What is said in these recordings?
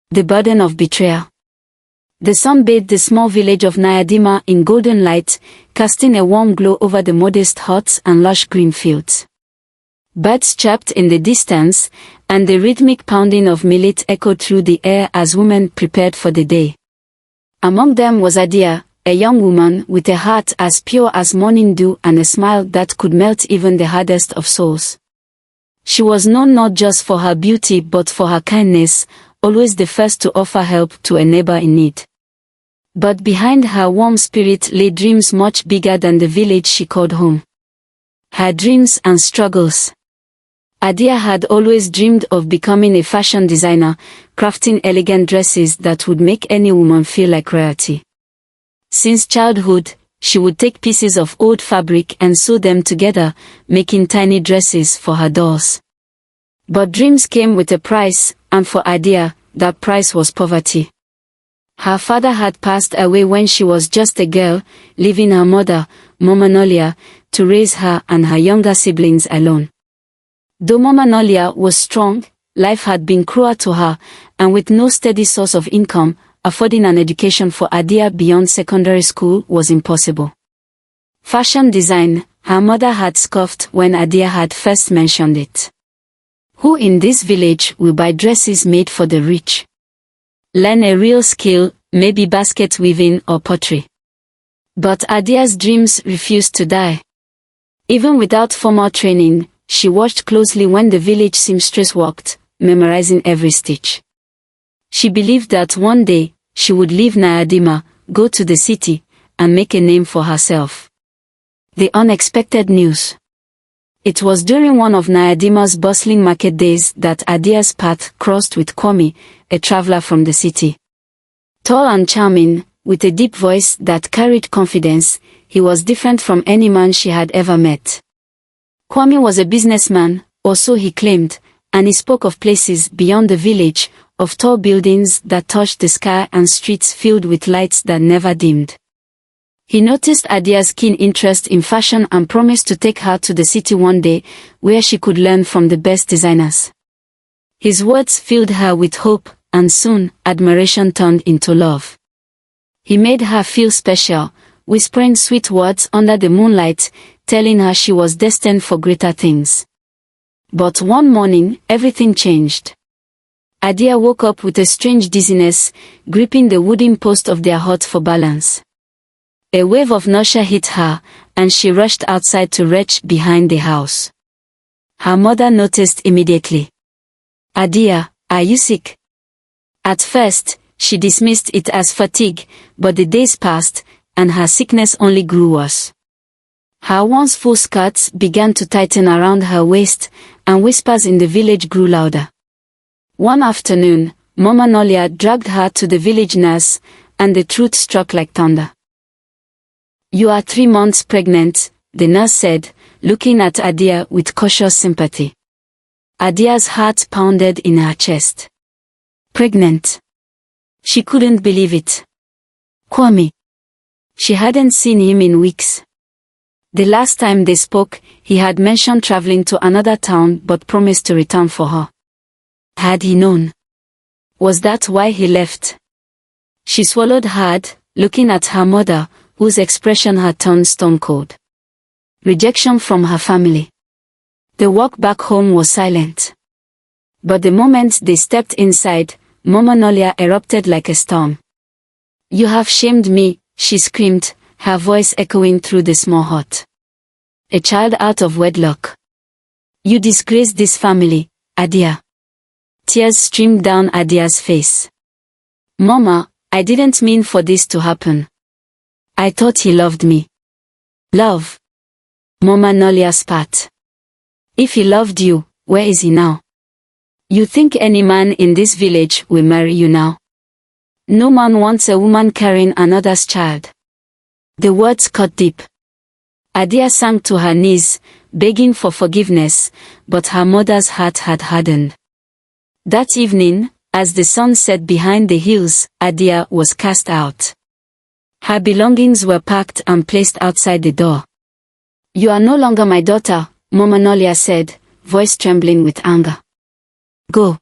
The burden of betrayal. The sun bathed the small village of Nyadima in golden light, casting a warm glow over the modest huts and lush green fields. Birds chirped in the distance, and the rhythmic pounding of millet echoed through the air as women prepared for the day. Among them was Adia, a young woman with a heart as pure as morning dew and a smile that could melt even the hardest of souls. She was known not just for her beauty but for her kindness, always the first to offer help to a neighbor in need. But behind her warm spirit lay dreams much bigger than the village she called home. Her dreams and struggles. Adia had always dreamed of becoming a fashion designer, crafting elegant dresses that would make any woman feel like royalty. Since childhood, she would take pieces of old fabric and sew them together, making tiny dresses for her dolls. But dreams came with a price, and for Adia, that price was poverty. Her father had passed away when she was just a girl, leaving her mother, Mama Nolia, to raise her and her younger siblings alone. Though Mama Nolia was strong, life had been cruel to her, and with no steady source of income, affording an education for Adia beyond secondary school was impossible. Fashion design, her mother had scoffed when Adia had first mentioned it. Who in this village will buy dresses made for the rich? Learn a real skill, maybe basket weaving or pottery. But Adia's dreams refused to die. Even without formal training, she watched closely when the village seamstress worked, memorizing every stitch. She believed that one day, she would leave Nyadima, go to the city, and make a name for herself. The unexpected news. It was during one of Nyadima's bustling market days that Adia's path crossed with Kwame, a traveler from the city. Tall and charming, with a deep voice that carried confidence, he was different from any man she had ever met. Kwame was a businessman, or so he claimed, and he spoke of places beyond the village, of tall buildings that touched the sky and streets filled with lights that never dimmed. He noticed Adia's keen interest in fashion and promised to take her to the city one day, where she could learn from the best designers. His words filled her with hope, and soon, admiration turned into love. He made her feel special, whispering sweet words under the moonlight, telling her she was destined for greater things. But one morning, everything changed. Adia woke up with a strange dizziness, gripping the wooden post of their hut for balance. A wave of nausea hit her, and she rushed outside to retch behind the house. Her mother noticed immediately. "Adia, are you sick?" At first, she dismissed it as fatigue, but the days passed, and her sickness only grew worse. Her once full skirts began to tighten around her waist, and whispers in the village grew louder. One afternoon, Mama Nolia dragged her to the village nurse, and the truth struck like thunder. "You are 3 months pregnant," the nurse said, looking at Adia with cautious sympathy. Adia's heart pounded in her chest. Pregnant? She couldn't believe it. Kwame. She hadn't seen him in weeks. The last time they spoke, he had mentioned traveling to another town but promised to return for her. Had he known? Was that why he left? She swallowed hard, looking at her mother, whose expression had turned stone cold. Rejection from her family. The walk back home was silent. But the moment they stepped inside, Mama Nolia erupted like a storm. "You have shamed me," she screamed, her voice echoing through the small hut. "A child out of wedlock. You disgraced this family, Adia." Tears streamed down Adia's face. "Mama, I didn't mean for this to happen. I thought he loved me." "Love?" Mama Nolia spat. "If he loved you, where is he now? You think any man in this village will marry you now? No man wants a woman carrying another's child." The words cut deep. Adia sank to her knees, begging for forgiveness, but her mother's heart had hardened. That evening, as the sun set behind the hills, Adia was cast out. Her belongings were packed and placed outside the door. "You are no longer my daughter," Mama Nolia said, voice trembling with anger. "Go.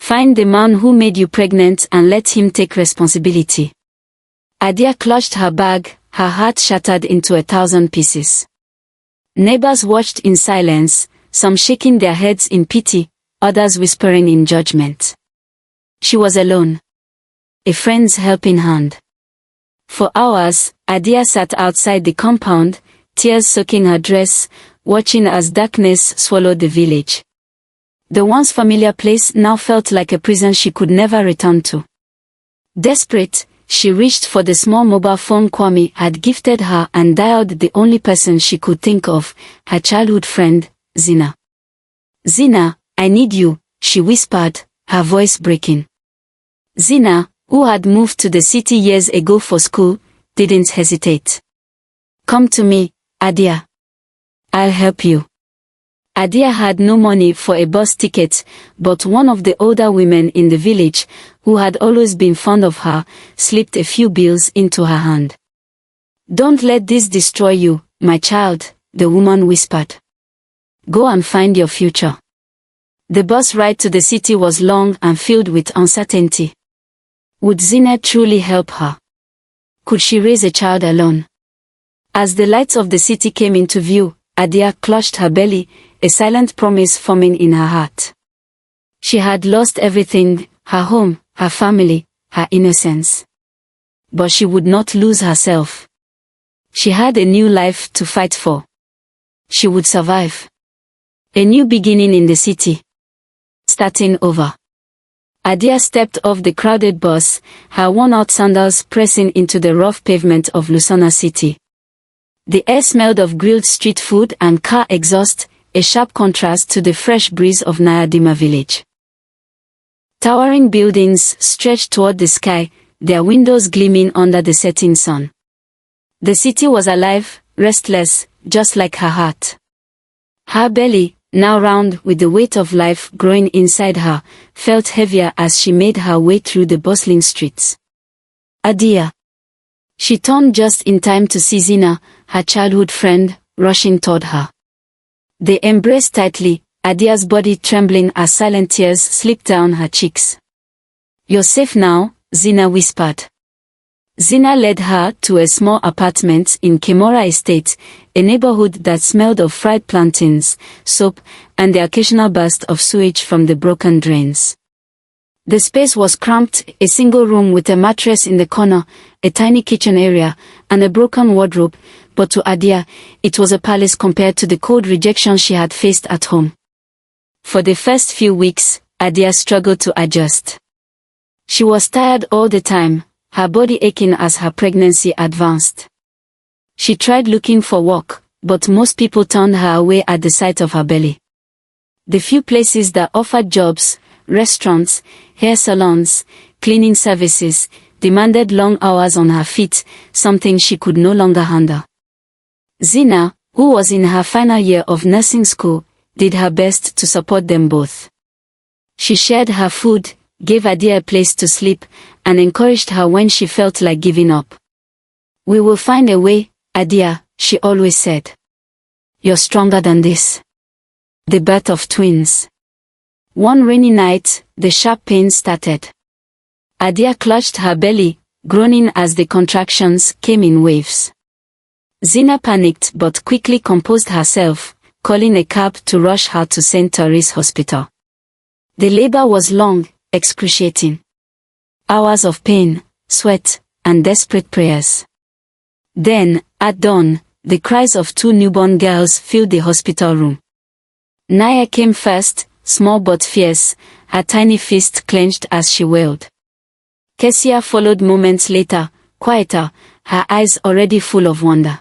Find the man who made you pregnant and let him take responsibility. Adia clutched her bag, her heart shattered into 1,000 pieces. Neighbors watched in silence, some shaking their heads in pity, others whispering in judgment. She was alone. A friend's helping hand. For hours, Adia sat outside the compound, tears soaking her dress, watching as darkness swallowed the village. The once familiar place now felt like a prison she could never return to. Desperate, she reached for the small mobile phone Kwame had gifted her and dialed the only person she could think of, her childhood friend, Zina. "Zina, I need you," she whispered, her voice breaking. Zina, who had moved to the city years ago for school, didn't hesitate. "Come to me, Adia. I'll help you." Adia had no money for a bus ticket, but one of the older women in the village, who had always been fond of her, slipped a few bills into her hand. "Don't let this destroy you, my child," the woman whispered. "Go and find your future." The bus ride to the city was long and filled with uncertainty. Would Zina truly help her? Could she raise a child alone? As the lights of the city came into view, Adia clutched her belly, a silent promise forming in her heart. She had lost everything, her home, her family, her innocence. But she would not lose herself. She had a new life to fight for. She would survive. A new beginning in the city. Starting over. Adia stepped off the crowded bus, her worn-out sandals pressing into the rough pavement of Lusona City. The air smelled of grilled street food and car exhaust, a sharp contrast to the fresh breeze of Nyadima village. Towering buildings stretched toward the sky, their windows gleaming under the setting sun. The city was alive, restless, just like her heart. Her belly, now round with the weight of life growing inside her, felt heavier as she made her way through the bustling streets. "Adia." She turned just in time to see Zina, her childhood friend, rushing toward her. They embraced tightly, Adia's body trembling as silent tears slipped down her cheeks. "You're safe now," Zina whispered. Zina led her to a small apartment in Kimora Estate, a neighborhood that smelled of fried plantains, soap, and the occasional burst of sewage from the broken drains. The space was cramped, a single room with a mattress in the corner, a tiny kitchen area, and a broken wardrobe, but to Adia, it was a palace compared to the cold rejection she had faced at home. For the first few weeks, Adia struggled to adjust. She was tired all the time, her body aching as her pregnancy advanced. She tried looking for work, but most people turned her away at the sight of her belly. The few places that offered jobs, restaurants, hair salons, cleaning services, demanded long hours on her feet, something she could no longer handle. Zina, who was in her final year of nursing school, did her best to support them both. She shared her food, gave Adia a place to sleep, and encouraged her when she felt like giving up. "We will find a way, Adia," she always said. "You're stronger than this." The birth of twins. One rainy night, the sharp pain started. Adia clutched her belly, groaning as the contractions came in waves. Zina panicked but quickly composed herself, calling a cab to rush her to St. Therese Hospital. The labor was long, excruciating. Hours of pain, sweat, and desperate prayers. Then, at dawn, the cries of two newborn girls filled the hospital room. Naya came first, small but fierce, her tiny fist clenched as she wailed. Kessia followed moments later, quieter, her eyes already full of wonder.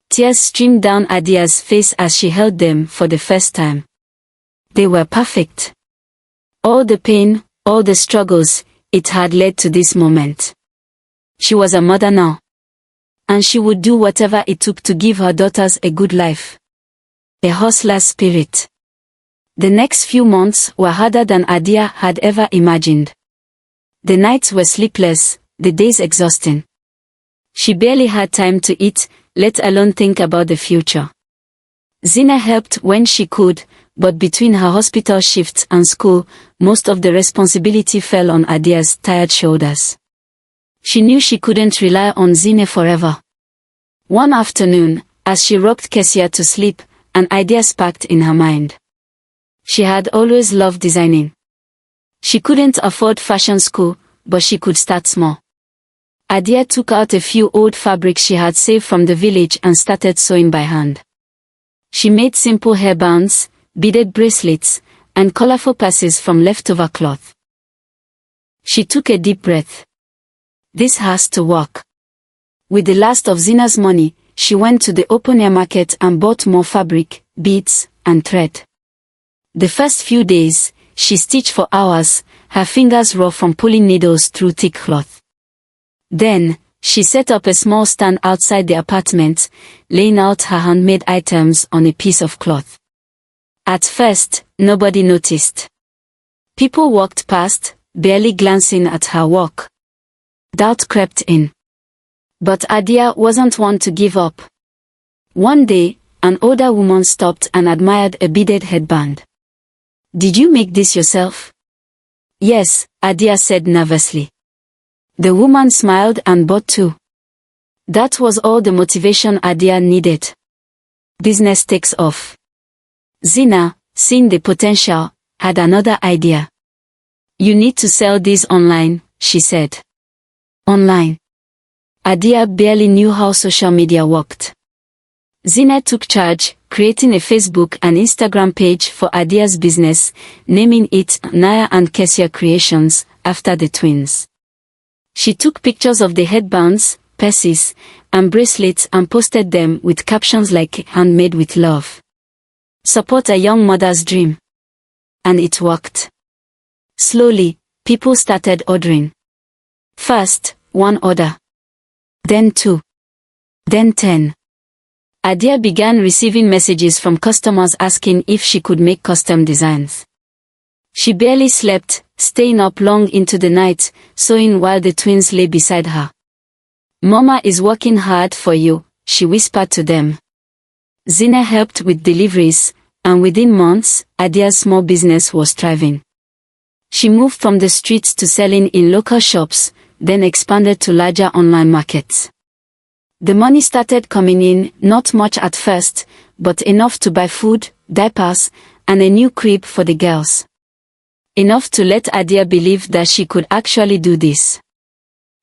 Tears streamed down Adia's face as she held them for the first time. They were perfect. All the pain, all the struggles, it had led to this moment. She was a mother now. And she would do whatever it took to give her daughters a good life. A hustler's spirit. The next few months were harder than Adia had ever imagined. The nights were sleepless, the days exhausting. She barely had time to eat, let alone think about the future. Zina helped when she could, but between her hospital shifts and school, most of the responsibility fell on Adia's tired shoulders. She knew she couldn't rely on Zine forever. One afternoon, as she rocked Kessia to sleep, an idea sparked in her mind. She had always loved designing. She couldn't afford fashion school, but she could start small. Adia took out a few old fabrics she had saved from the village and started sewing by hand. She made simple hairbands, beaded bracelets, and colorful purses from leftover cloth. She took a deep breath. This has to work. With the last of Zina's money, she went to the open-air market and bought more fabric, beads, and thread. The first few days, she stitched for hours, her fingers raw from pulling needles through thick cloth. Then, she set up a small stand outside the apartment, laying out her handmade items on a piece of cloth. At first, nobody noticed. People walked past, barely glancing at her work. Doubt crept in. But Adia wasn't one to give up. One day, an older woman stopped and admired a beaded headband. "Did you make this yourself?" "Yes," Adia said nervously. The woman smiled and bought two. That was all the motivation Adia needed. Business takes off. Zina, seeing the potential, had another idea. "You need to sell these online," she said. Online. Adia barely knew how social media worked. Zina took charge, creating a Facebook and Instagram page for Adia's business, naming it Naya and Kessia Creations, after the twins. She took pictures of the headbands, purses, and bracelets and posted them with captions like "Handmade with love. Support a young mother's dream." And it worked. Slowly, people started ordering. First, one order. Then 2. Then 10. Adia began receiving messages from customers asking if she could make custom designs. She barely slept, staying up long into the night, sewing while the twins lay beside her. "Mama is working hard for you," she whispered to them. Zina helped with deliveries, and within months, Adia's small business was thriving. She moved from the streets to selling in local shops, then expanded to larger online markets. The money started coming in, not much at first, but enough to buy food, diapers, and a new crib for the girls. Enough to let Adia believe that she could actually do this.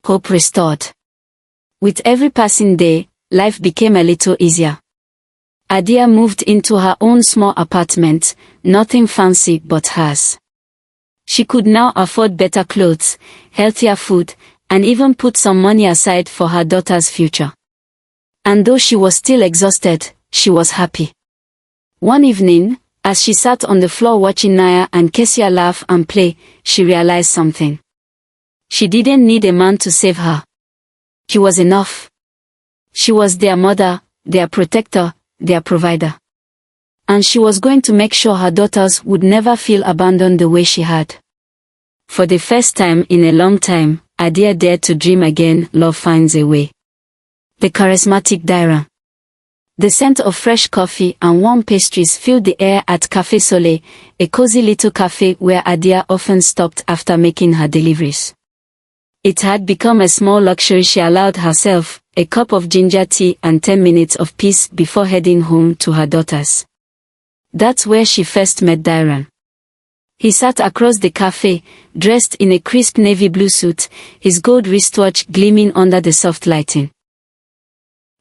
Hope restored. With every passing day, life became a little easier. Adia moved into her own small apartment, nothing fancy but hers. She could now afford better clothes, healthier food, and even put some money aside for her daughter's future. And though she was still exhausted, she was happy. One evening, as she sat on the floor watching Naya and Kessia laugh and play, she realized something. She didn't need a man to save her. He was enough. She was their mother, their protector, their provider. And she was going to make sure her daughters would never feel abandoned the way she had. For the first time in a long time, Adia dared to dream again. Love finds a way. The charismatic Daira. The scent of fresh coffee and warm pastries filled the air at Café Soleil, a cozy little cafe where Adia often stopped after making her deliveries. It had become a small luxury she allowed herself, a cup of ginger tea and 10 minutes of peace before heading home to her daughters. That's where she first met Dairan. He sat across the cafe, dressed in a crisp navy blue suit, his gold wristwatch gleaming under the soft lighting.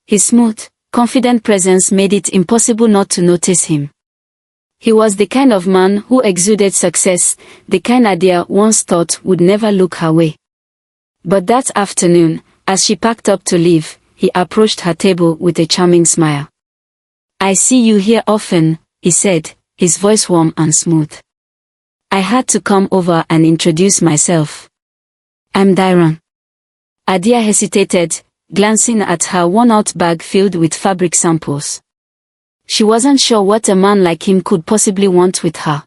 His smooth, confident presence made it impossible not to notice him. He was the kind of man who exuded success, the kind Adia once thought would never look her way. But that afternoon, as she packed up to leave, he approached her table with a charming smile. "I see you here often," he said, his voice warm and smooth. "I had to come over and introduce myself. I'm Dairan." Adia hesitated, glancing at her worn-out bag filled with fabric samples. She wasn't sure what a man like him could possibly want with her.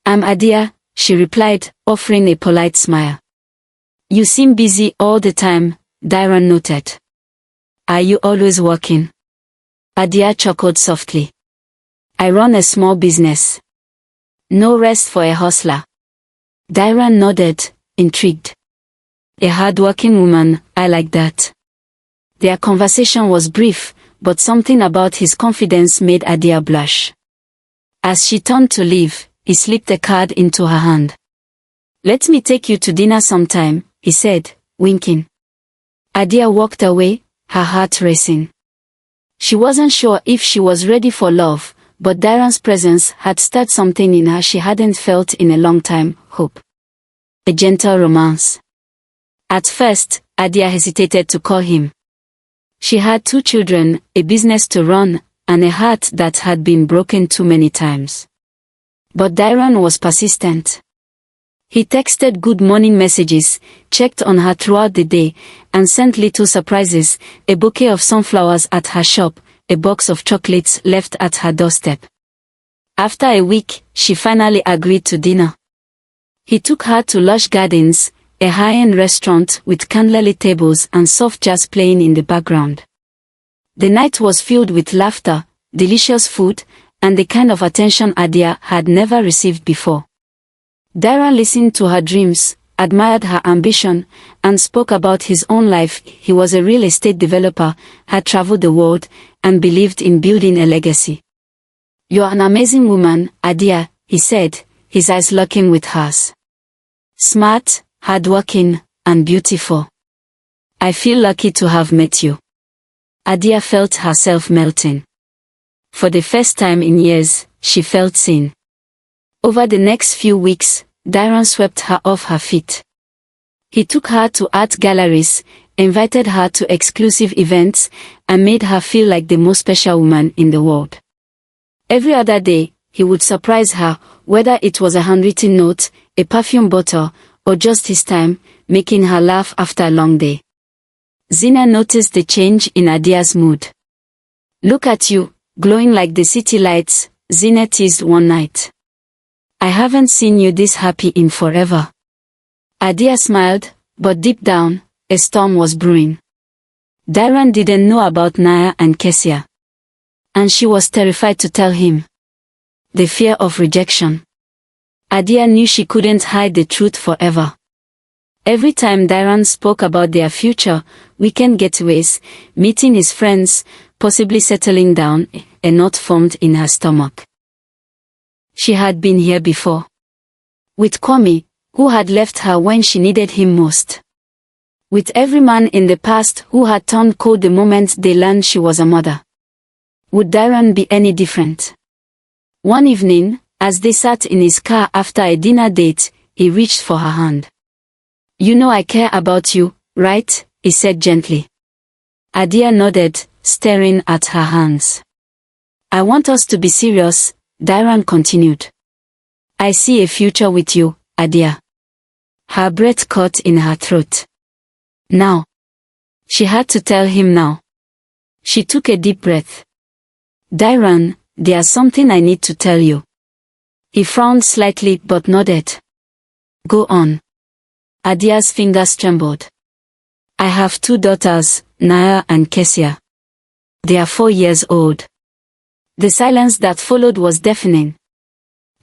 "I'm Adia," she replied, offering a polite smile. "You seem busy all the time," Dairan noted. "Are you always working?" Adia chuckled softly. I run a small business. No rest for a hustler. Dairan nodded, intrigued. A hard-working woman, I like that. Their conversation was brief, but something about his confidence made Adia blush. As she turned to leave, he slipped a card into her hand. Let me take you to dinner sometime, he said, winking. Adia walked away, her heart racing. She wasn't sure if she was ready for love, but Dairan's presence had stirred something in her she hadn't felt in a long time, hope. A gentle romance. At first, Adia hesitated to call him. She had 2 children, a business to run, and a heart that had been broken too many times. But Dairan was persistent. He texted good morning messages, checked on her throughout the day, and sent little surprises, a bouquet of sunflowers at her shop, a box of chocolates left at her doorstep. After a week, she finally agreed to dinner. He took her to Lush Gardens, a high-end restaurant with candlelit tables and soft jazz playing in the background. The night was filled with laughter, delicious food, and the kind of attention Adia had never received before. Dairan listened to her dreams, admired her ambition, and spoke about his own life. He was a real estate developer, had traveled the world, and believed in building a legacy. You're an amazing woman, Adia, he said, his eyes locking with hers. Smart, hardworking, and beautiful. I feel lucky to have met you. Adia felt herself melting. For the first time in years, she felt seen. Over the next few weeks, Dairan swept her off her feet. He took her to art galleries, invited her to exclusive events, and made her feel like the most special woman in the world. Every other day, he would surprise her, whether it was a handwritten note, a perfume bottle, or just his time, making her laugh after a long day. Zina noticed the change in Adia's mood. Look at you, glowing like the city lights, Zina teased one night. I haven't seen you this happy in forever. Adia smiled, but deep down, a storm was brewing. Dairan didn't know about Naya and Kessia. And she was terrified to tell him. The fear of rejection. Adia knew she couldn't hide the truth forever. Every time Dairan spoke about their future, weekend getaways, meeting his friends, possibly settling down, a knot formed in her stomach. She had been here before. With Kwame, who had left her when she needed him most. With every man in the past who had turned cold the moment they learned she was a mother. Would Dairan be any different? One evening, as they sat in his car after a dinner date, he reached for her hand. You know I care about you, right? He said gently. Adia nodded, staring at her hands. I want us to be serious, Dairan continued. I see a future with you, Adia. Her breath caught in her throat. Now. She had to tell him now. She took a deep breath. Dairan, there's something I need to tell you. He frowned slightly but nodded. Go on. Adia's fingers trembled. I have 2 daughters, Naya and Kessia. They are 4 years old. The silence that followed was deafening.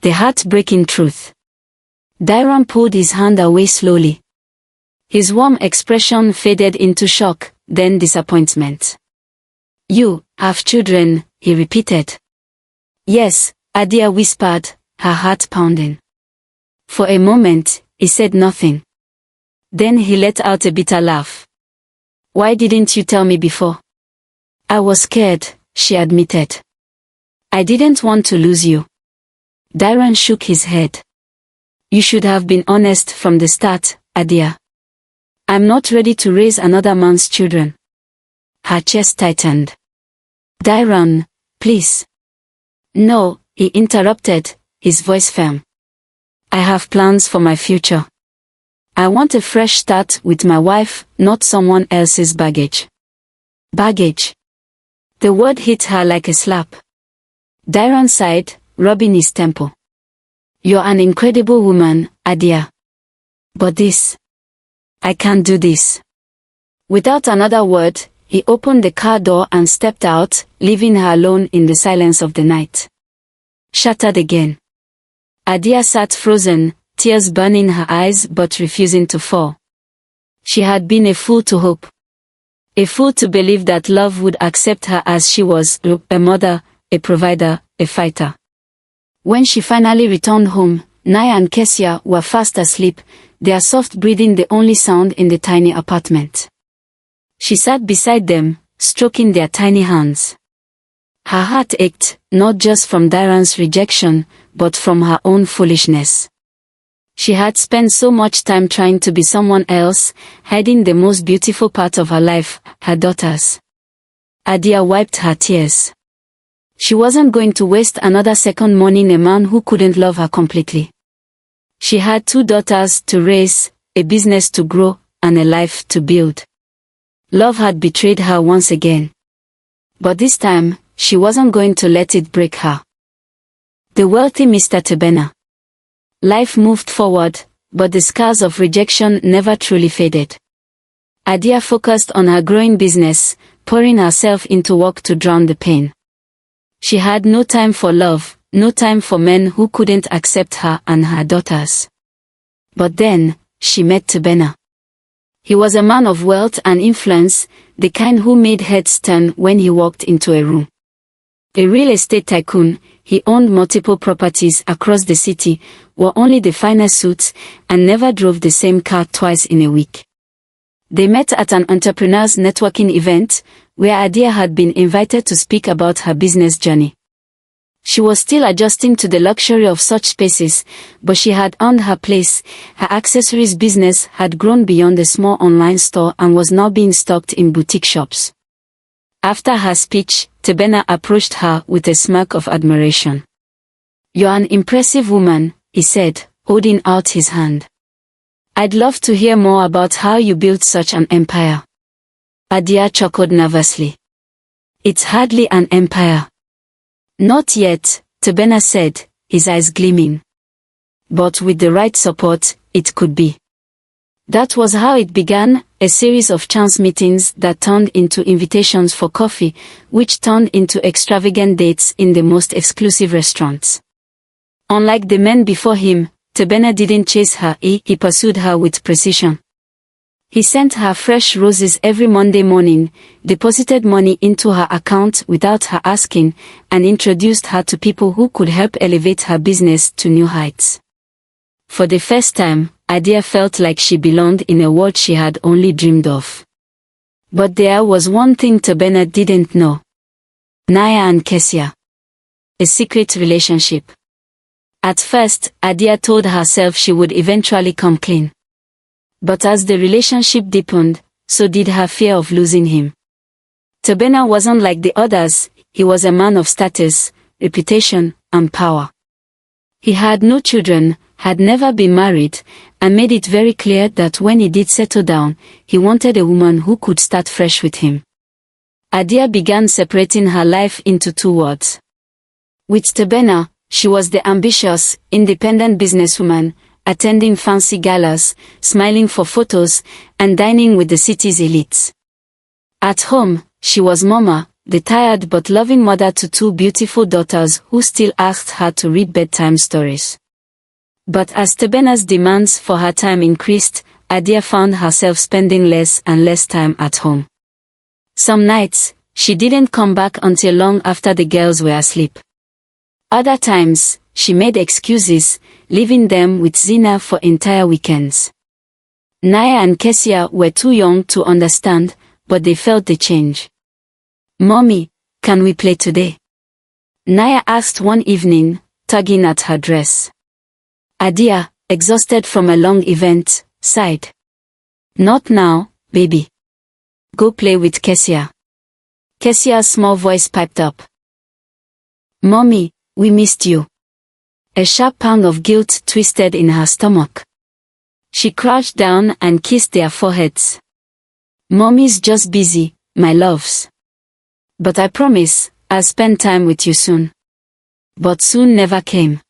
The heartbreaking truth. Dairan pulled his hand away slowly. His warm expression faded into shock, then disappointment. You have children, he repeated. Yes, Adia whispered, her heart pounding. For a moment, he said nothing. Then he let out a bitter laugh. Why didn't you tell me before? I was scared, she admitted. I didn't want to lose you. Dairan shook his head. You should have been honest from the start, Adia. I'm not ready to raise another man's children. Her chest tightened. Dairan, please. No, he interrupted, his voice firm. I have plans for my future. I want a fresh start with my wife, not someone else's baggage. Baggage. The word hit her like a slap. Dairan sighed, rubbing his temple. You're an incredible woman, Adia. But this. I can't do this. Without another word, he opened the car door and stepped out, leaving her alone in the silence of the night. Shattered again. Adia sat frozen, tears burning her eyes but refusing to fall. She had been a fool to hope. A fool to believe that love would accept her as she was, a mother, a provider, a fighter. When she finally returned home, Naya and Kessia were fast asleep, their soft breathing the only sound in the tiny apartment. She sat beside them, stroking their tiny hands. Her heart ached, not just from Darren's rejection, but from her own foolishness. She had spent so much time trying to be someone else, hiding the most beautiful part of her life, her daughters. Adia wiped her tears. She wasn't going to waste another second mourning a man who couldn't love her completely. She had 2 daughters to raise, a business to grow, and a life to build. Love had betrayed her once again. But this time, she wasn't going to let it break her. The wealthy Mr. Tebena. Life moved forward, but the scars of rejection never truly faded. Adia focused on her growing business, pouring herself into work to drown the pain. She had no time for love, no time for men who couldn't accept her and her daughters. But then, she met Tebena. He was a man of wealth and influence, the kind who made heads turn when he walked into a room. A real estate tycoon, he owned multiple properties across the city, wore only the finest suits, and never drove the same car twice in a week. They met at an entrepreneurs networking event, where Adia had been invited to speak about her business journey. She was still adjusting to the luxury of such spaces, but she had earned her place. Her accessories business had grown beyond a small online store and was now being stocked in boutique shops. After her speech, Tebena approached her with a smirk of admiration. "You're an impressive woman," he said, holding out his hand. "I'd love to hear more about how you built such an empire." Adia chuckled nervously. "It's hardly an empire." "Not yet," Tebena said, his eyes gleaming. "But with the right support, it could be." That was how it began, a series of chance meetings that turned into invitations for coffee, which turned into extravagant dates in the most exclusive restaurants. Unlike the men before him, Tebena didn't chase her, he pursued her with precision. He sent her fresh roses every Monday morning, deposited money into her account without her asking, and introduced her to people who could help elevate her business to new heights. For the first time, Adia felt like she belonged in a world she had only dreamed of. But there was one thing Tebena didn't know. Naya and Kessia. A secret relationship. At first, Adia told herself she would eventually come clean. But as the relationship deepened, so did her fear of losing him. Tebena wasn't like the others, he was a man of status, reputation, and power. He had no children, had never been married, and made it very clear that when he did settle down, he wanted a woman who could start fresh with him. Adia began separating her life into 2 worlds. With Tebena, she was the ambitious, independent businesswoman, attending fancy galas, smiling for photos, and dining with the city's elites. At home, she was Mama, the tired but loving mother to 2 beautiful daughters who still asked her to read bedtime stories. But as Tebena's demands for her time increased, Adia found herself spending less and less time at home. Some nights, she didn't come back until long after the girls were asleep. Other times, she made excuses, leaving them with Zina for entire weekends. Naya and Kessia were too young to understand, but they felt the change. "Mommy, can we play today?" Naya asked one evening, tugging at her dress. Adia, exhausted from a long event, sighed. "Not now, baby. Go play with Kessia." Kessia's small voice piped up. "Mommy, we missed you." A sharp pang of guilt twisted in her stomach. She crouched down and kissed their foreheads. "Mommy's just busy, my loves. But I promise, I'll spend time with you soon." But soon never came.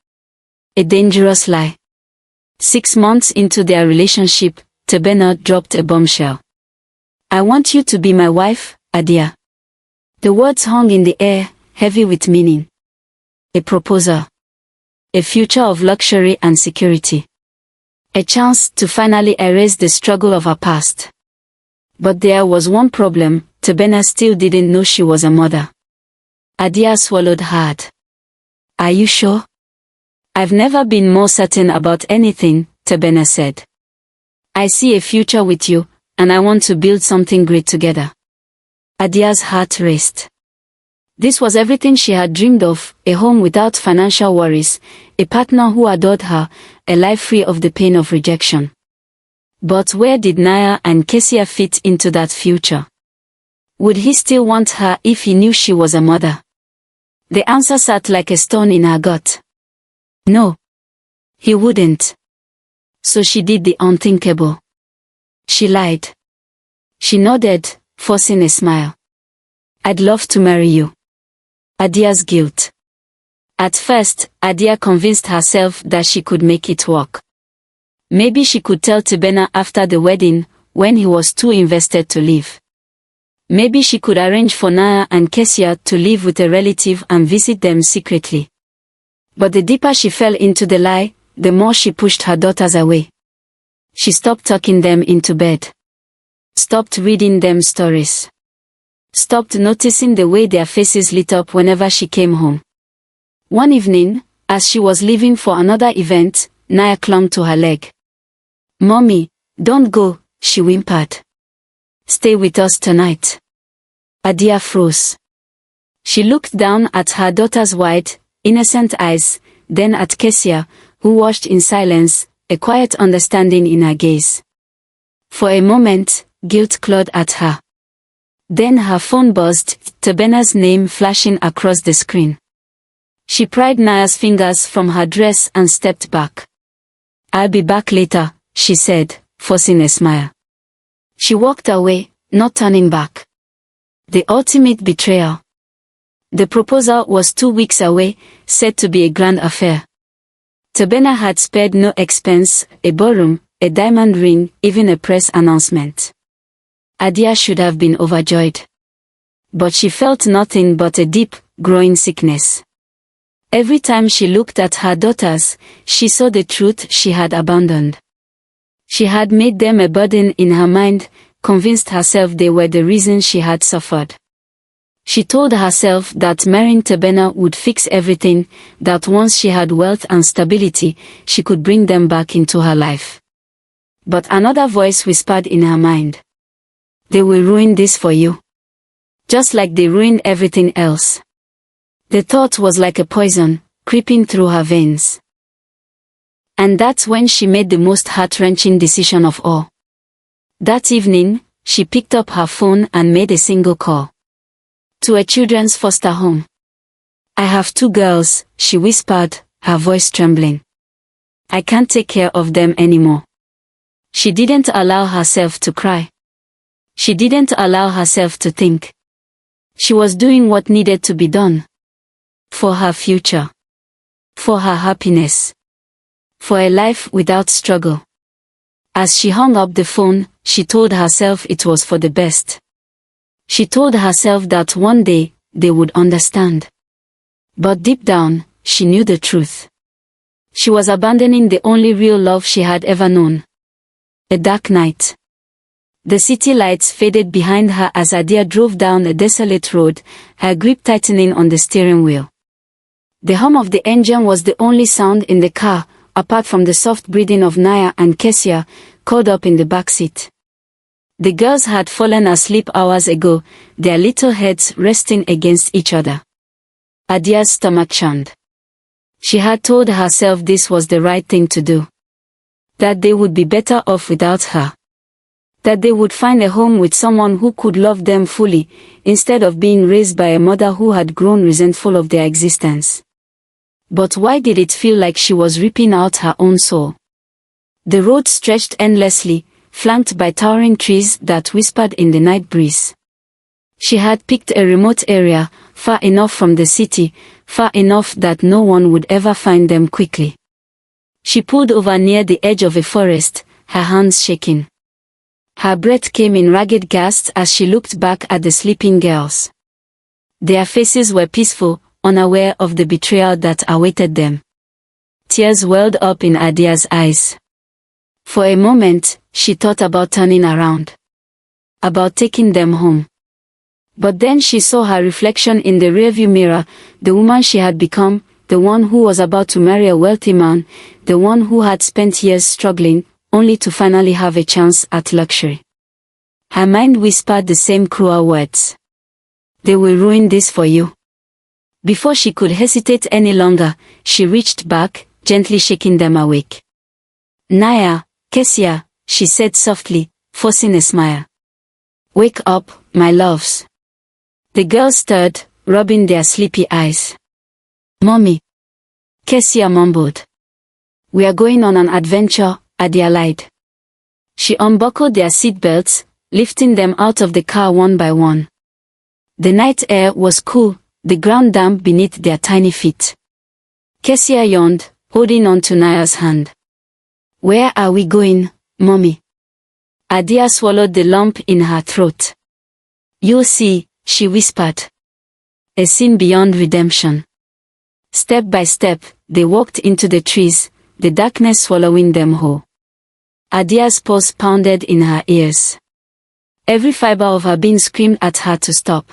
A dangerous lie. 6 months into their relationship, Tebena dropped a bombshell. "I want you to be my wife, Adia." The words hung in the air, heavy with meaning. a proposal. A future of luxury and security. A chance to finally erase the struggle of her past. But there was one problem, Tebena still didn't know she was a mother. Adia swallowed hard. Are you sure? I've never been more certain about anything, Tebena said. I see a future with you, and I want to build something great together. Adia's heart raced. This was everything she had dreamed of, a home without financial worries, a partner who adored her, a life free of the pain of rejection. But where did Naya and Kesia fit into that future? Would he still want her if he knew she was a mother? The answer sat like a stone in her gut. No. He wouldn't. So she did the unthinkable. She lied. She nodded, forcing a smile. I'd love to marry you. Adia's guilt. At first, Adia convinced herself that she could make it work. Maybe she could tell Tebena after the wedding, when he was too invested to leave. Maybe she could arrange for Naya and Kesia to live with a relative and visit them secretly. But the deeper she fell into the lie, the more she pushed her daughters away. She stopped tucking them into bed. Stopped reading them stories. Stopped noticing the way their faces lit up whenever she came home. One evening, as she was leaving for another event, Naya clung to her leg. Mommy, don't go, she whimpered. Stay with us tonight. Adia froze. She looked down at her daughter's wide, innocent eyes, then at Kesia, who watched in silence, a quiet understanding in her gaze. For a moment, guilt clawed at her. Then her phone buzzed, Tebena's name flashing across the screen. She pried Naya's fingers from her dress and stepped back. I'll be back later, she said, forcing a smile. She walked away, not turning back. The ultimate betrayal. The proposal was 2 weeks away, said to be a grand affair. Tebena had spared no expense, a ballroom, a diamond ring, even a press announcement. Adia should have been overjoyed. But she felt nothing but a deep, growing sickness. Every time she looked at her daughters, she saw the truth she had abandoned. She had made them a burden in her mind, convinced herself they were the reason she had suffered. She told herself that marrying Tebena would fix everything, that once she had wealth and stability, she could bring them back into her life. But another voice whispered in her mind. They will ruin this for you. Just like they ruined everything else. The thought was like a poison, creeping through her veins. And that's when she made the most heart-wrenching decision of all. That evening, she picked up her phone and made a single call. To a children's foster home. I have 2 girls, she whispered, her voice trembling. I can't take care of them anymore. She didn't allow herself to cry. She didn't allow herself to think. She was doing what needed to be done. For her future. For her happiness. For a life without struggle. As she hung up the phone, she told herself it was for the best. She told herself that one day, they would understand. But deep down, she knew the truth. She was abandoning the only real love she had ever known. A dark night. The city lights faded behind her as Adia drove down a desolate road, her grip tightening on the steering wheel. The hum of the engine was the only sound in the car, apart from the soft breathing of Naya and Kesia, curled up in the back seat. The girls had fallen asleep hours ago, their little heads resting against each other. Adia's stomach churned. She had told herself this was the right thing to do. That they would be better off without her. That they would find a home with someone who could love them fully, instead of being raised by a mother who had grown resentful of their existence. But why did it feel like she was ripping out her own soul? The road stretched endlessly, flanked by towering trees that whispered in the night breeze. She had picked a remote area, far enough from the city, far enough that no one would ever find them quickly. She pulled over near the edge of a forest, her hands shaking. Her breath came in ragged gasps as she looked back at the sleeping girls. Their faces were peaceful, unaware of the betrayal that awaited them. Tears welled up in Adia's eyes. For a moment, she thought about turning around, about taking them home. But then she saw her reflection in the rearview mirror, the woman she had become, the one who was about to marry a wealthy man, the one who had spent years struggling, only to finally have a chance at luxury. Her mind whispered the same cruel words. They will ruin this for you. Before she could hesitate any longer, she reached back, gently shaking them awake. Naya, Kessia, she said softly, forcing a smile. Wake up, my loves. The girls stirred, rubbing their sleepy eyes. Mommy. Kessia mumbled. We are going on an adventure, Adia lied. She unbuckled their seatbelts, lifting them out of the car one by one. The night air was cool, the ground damp beneath their tiny feet. Kessia yawned, holding on to Naya's hand. Where are we going, Mommy? Adia swallowed the lump in her throat. You'll see, she whispered. A scene beyond redemption. Step by step, they walked into the trees, the darkness swallowing them whole. Adia's pulse pounded in her ears. Every fiber of her being screamed at her to stop.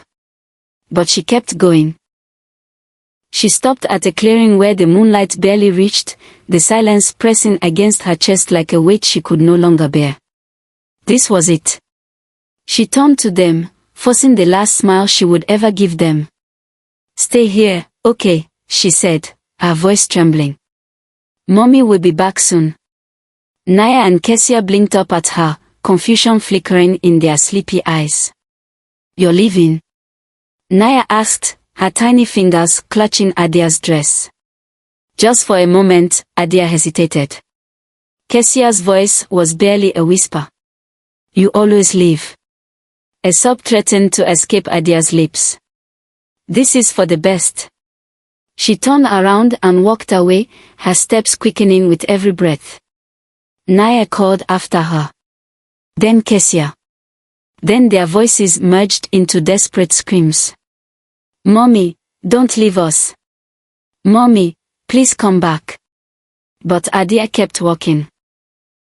But she kept going. She stopped at a clearing where the moonlight barely reached, the silence pressing against her chest like a weight she could no longer bear. This was it. She turned to them, forcing the last smile she would ever give them. Stay here, okay, she said, her voice trembling. Mommy will be back soon. Naya and Kessia blinked up at her, confusion flickering in their sleepy eyes. You're leaving? Naya asked, her tiny fingers clutching Adia's dress. Just for a moment, Adia hesitated. Kessia's voice was barely a whisper. You always leave. A sob threatened to escape Adia's lips. This is for the best. She turned around and walked away, her steps quickening with every breath. Naya called after her. Then Kessia. Then their voices merged into desperate screams. Mommy, don't leave us. Mommy, please come back. But Adia kept walking.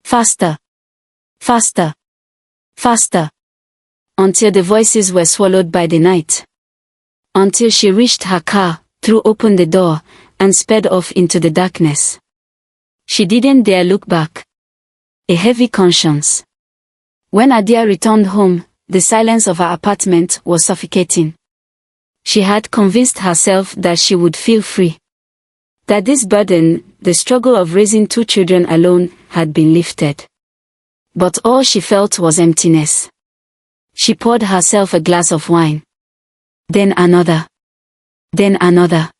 Faster. Faster. Faster. Until the voices were swallowed by the night. Until she reached her car, threw open the door, and sped off into the darkness. She didn't dare look back. A heavy conscience. When Adia returned home, the silence of her apartment was suffocating. She had convinced herself that she would feel free. That this burden, the struggle of raising 2 children alone, had been lifted. But all she felt was emptiness. She poured herself a glass of wine. Then another. Then another.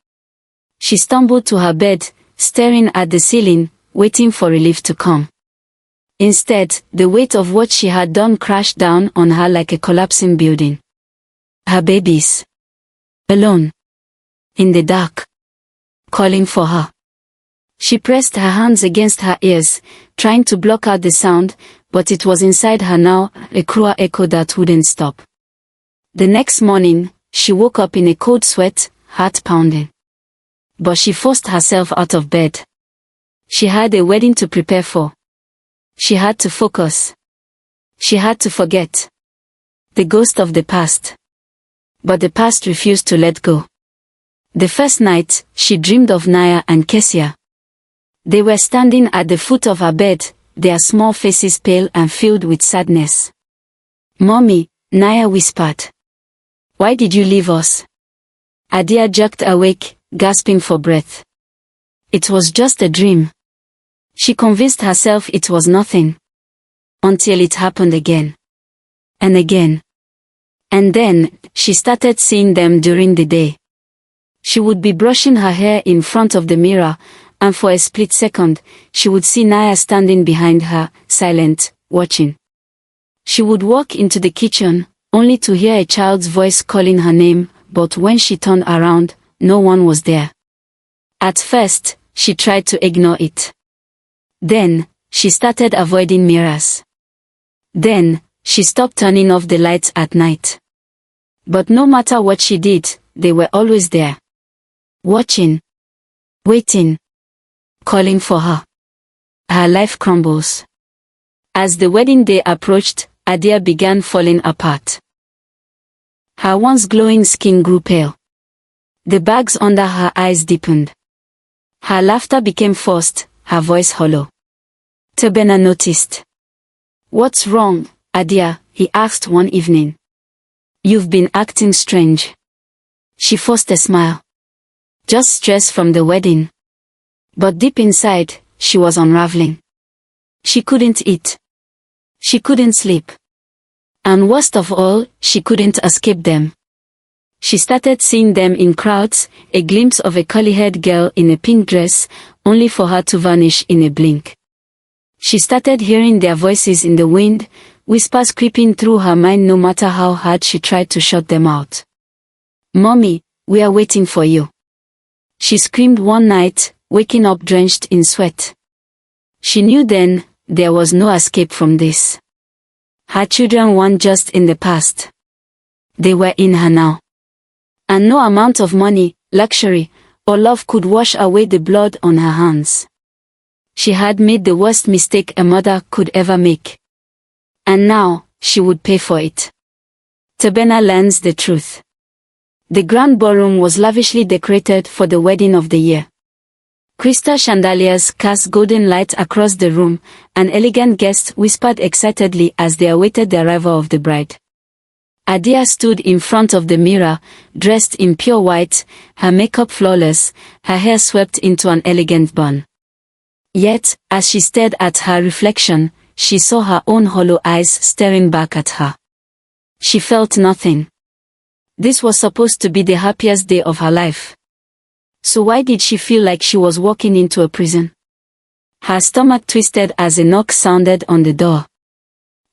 She stumbled to her bed, staring at the ceiling, waiting for relief to come. Instead, the weight of what she had done crashed down on her like a collapsing building. Her babies. Alone. In the dark. Calling for her. She pressed her hands against her ears, trying to block out the sound, but it was inside her now, a cruel echo that wouldn't stop. The next morning, she woke up in a cold sweat, heart pounding. But she forced herself out of bed. She had a wedding to prepare for. She had to focus. She had to forget. The ghost of the past. But the past refused to let go. The first night, she dreamed of Naya and Kessia. They were standing at the foot of her bed, their small faces pale and filled with sadness. Mommy, Naya whispered. Why did you leave us? Adia jerked awake, gasping for breath. It was just a dream. She convinced herself it was nothing. Until it happened again. And again. And then, she started seeing them during the day. She would be brushing her hair in front of the mirror, and for a split second, she would see Naya standing behind her, silent, watching. She would walk into the kitchen, only to hear a child's voice calling her name, but when she turned around, no one was there. At first, she tried to ignore it. Then, she started avoiding mirrors. Then, she stopped turning off the lights at night. But no matter what she did, they were always there. Watching. Waiting. Calling for her. Her life crumbles. As the wedding day approached, Adia began falling apart. Her once glowing skin grew pale. The bags under her eyes deepened. Her laughter became forced, her voice hollow. Tobena noticed. "What's wrong, Adia?" he asked one evening. "You've been acting strange." She forced a smile. "Just stress from the wedding." But deep inside, she was unraveling. She couldn't eat. She couldn't sleep. And worst of all, she couldn't escape them. She started seeing them in crowds, a glimpse of a curly-haired girl in a pink dress, only for her to vanish in a blink. She started hearing their voices in the wind, whispers creeping through her mind no matter how hard she tried to shut them out. "Mommy, we are waiting for you," she screamed one night, waking up drenched in sweat. She knew then, there was no escape from this. Her children weren't just in the past. They were in her now. And no amount of money, luxury, or love could wash away the blood on her hands. She had made the worst mistake a mother could ever make. And now, she would pay for it. Tobena learns the truth. The grand ballroom was lavishly decorated for the wedding of the year. Crystal chandeliers cast golden light across the room, and elegant guests whispered excitedly as they awaited the arrival of the bride. Adia stood in front of the mirror, dressed in pure white, her makeup flawless, her hair swept into an elegant bun. Yet, as she stared at her reflection, she saw her own hollow eyes staring back at her. She felt nothing. This was supposed to be the happiest day of her life. So why did she feel like she was walking into a prison? Her stomach twisted as a knock sounded on the door.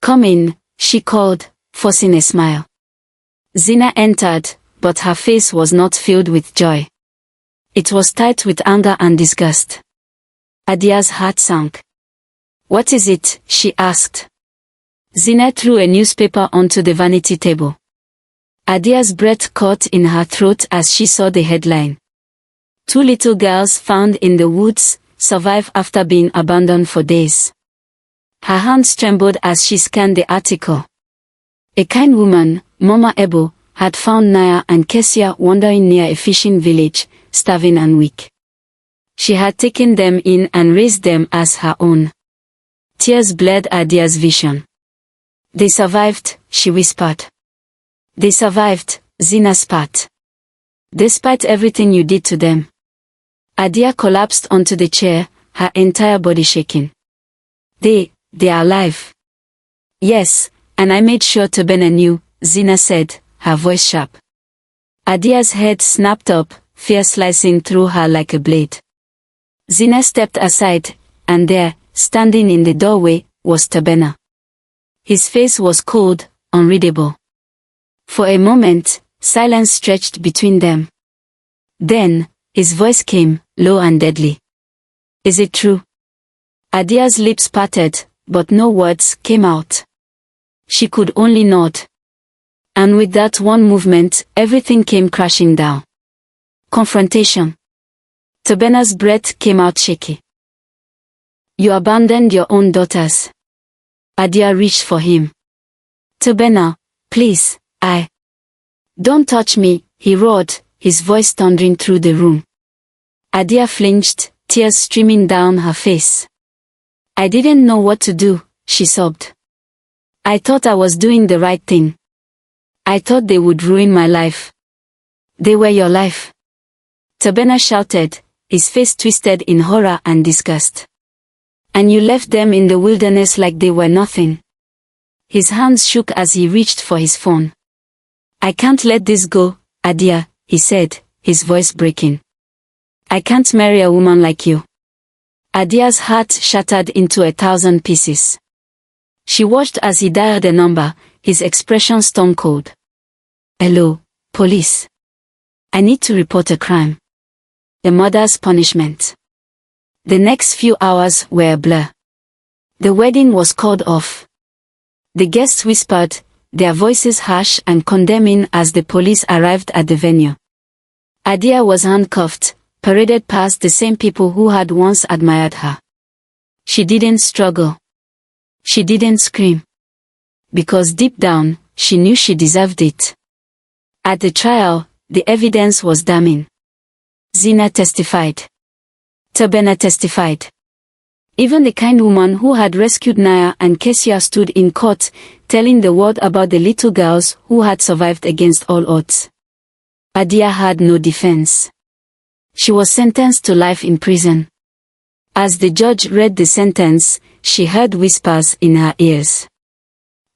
"Come in," she called, forcing a smile. Zina entered, but her face was not filled with joy. It was tight with anger and disgust. Adia's heart sank. "What is it?" she asked. Zina threw a newspaper onto the vanity table. Adia's breath caught in her throat as she saw the headline. "Two little girls found in the woods, survive after being abandoned for days." Her hands trembled as she scanned the article. A kind woman, Mama Ebo, had found Naya and Kessia wandering near a fishing village, starving and weak. She had taken them in and raised them as her own. Tears blurred Adia's vision. "They survived," she whispered. "They survived," Zina spat. "Despite everything you did to them." Adia collapsed onto the chair, her entire body shaking. They are alive." "Yes, and I made sure Tobena knew," Zina said, her voice sharp. Adia's head snapped up, fear slicing through her like a blade. Zina stepped aside, and there, standing in the doorway, was Tobena. His face was cold, unreadable. For a moment, silence stretched between them. Then, his voice came, low and deadly. "Is it true?" Adia's lips parted, but no words came out. She could only nod. And with that one movement, everything came crashing down. Confrontation. Tobena's breath came out shaky. "You abandoned your own daughters." Adia reached for him. "Tobena, please, Don't touch me," he roared, his voice thundering through the room. Adia flinched, tears streaming down her face. "I didn't know what to do," she sobbed. "I thought I was doing the right thing. I thought they would ruin my life." "They were your life," Tobena shouted, his face twisted in horror and disgust. "And you left them in the wilderness like they were nothing." His hands shook as he reached for his phone. "I can't let this go, Adia," he said, his voice breaking. "I can't marry a woman like you." Adia's heart shattered into 1,000 pieces. She watched as he dialed a number, his expression stone cold. "Hello, police. I need to report a crime." The mother's punishment. The next few hours were a blur. The wedding was called off. The guests whispered, their voices harsh and condemning as the police arrived at the venue. Adia was handcuffed, paraded past the same people who had once admired her. She didn't struggle. She didn't scream. Because deep down, she knew she deserved it. At the trial, the evidence was damning. Zina testified. Tabena testified. Even the kind woman who had rescued Naya and Kesia stood in court, telling the world about the little girls who had survived against all odds. Adia had no defense. She was sentenced to life in prison. As the judge read the sentence, she heard whispers in her ears.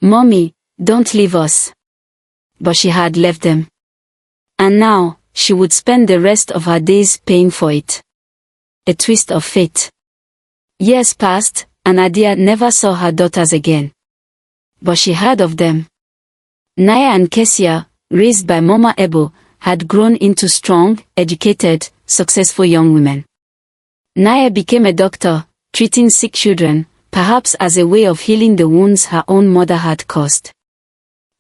"Mommy, don't leave us." But she had left them. And now, she would spend the rest of her days paying for it. A twist of fate. Years passed, and Adia never saw her daughters again. But she heard of them. Naya and Kesia, raised by Mama Ebo, had grown into strong, educated, successful young women. Naya became a doctor, treating sick children, perhaps as a way of healing the wounds her own mother had caused.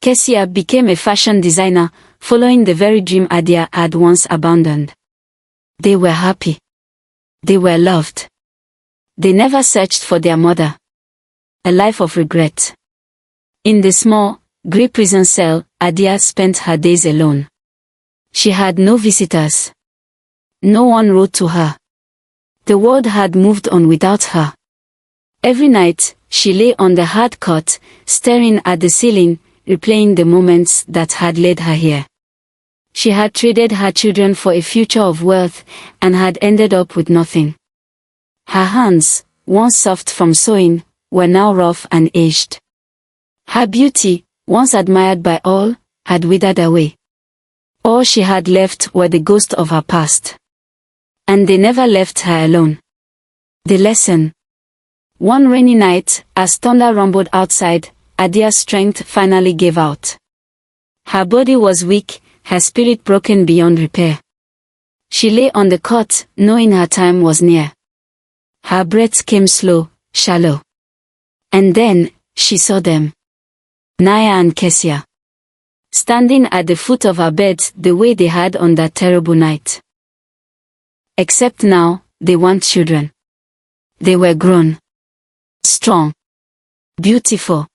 Kesia became a fashion designer, following the very dream Adia had once abandoned. They were happy. They were loved. They never searched for their mother. A life of regret. In the small, grey prison cell, Adia spent her days alone. She had no visitors. No one wrote to her. The world had moved on without her. Every night, she lay on the hard cot, staring at the ceiling, replaying the moments that had led her here. She had traded her children for a future of wealth, and had ended up with nothing. Her hands, once soft from sewing, were now rough and aged. Her beauty, once admired by all, had withered away. All she had left were the ghosts of her past. And they never left her alone. The lesson. One rainy night, as thunder rumbled outside, Adia's strength finally gave out. Her body was weak, her spirit broken beyond repair. She lay on the cot, knowing her time was near. Her breaths came slow, shallow. And then, she saw them. Naya and Kesia. Standing at the foot of her bed the way they had on that terrible night. Except now, they weren't children. They were grown. Strong. Beautiful.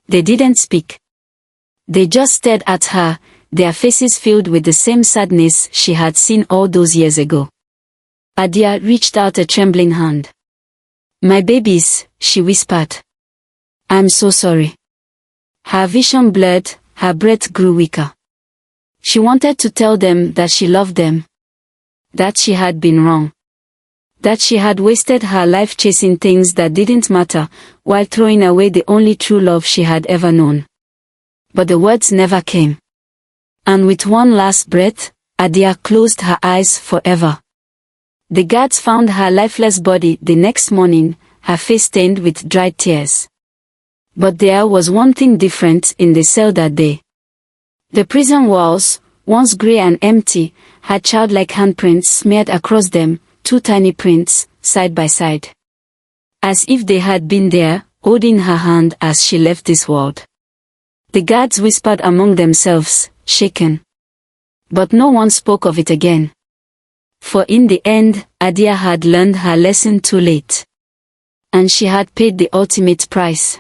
They didn't speak. They just stared at her, their faces filled with the same sadness she had seen all those years ago. Adia reached out a trembling hand. "My babies," she whispered. "I'm so sorry." Her vision blurred, her breath grew weaker. She wanted to tell them that she loved them. That she had been wrong. That she had wasted her life chasing things that didn't matter, while throwing away the only true love she had ever known. But the words never came. And with one last breath, Adia closed her eyes forever. The guards found her lifeless body the next morning, her face stained with dried tears. But there was one thing different in the cell that day. The prison walls, once grey and empty, had childlike handprints smeared across them, two tiny prints, side by side. As if they had been there, holding her hand as she left this world. The guards whispered among themselves, shaken. But no one spoke of it again. For in the end, Adia had learned her lesson too late. And she had paid the ultimate price.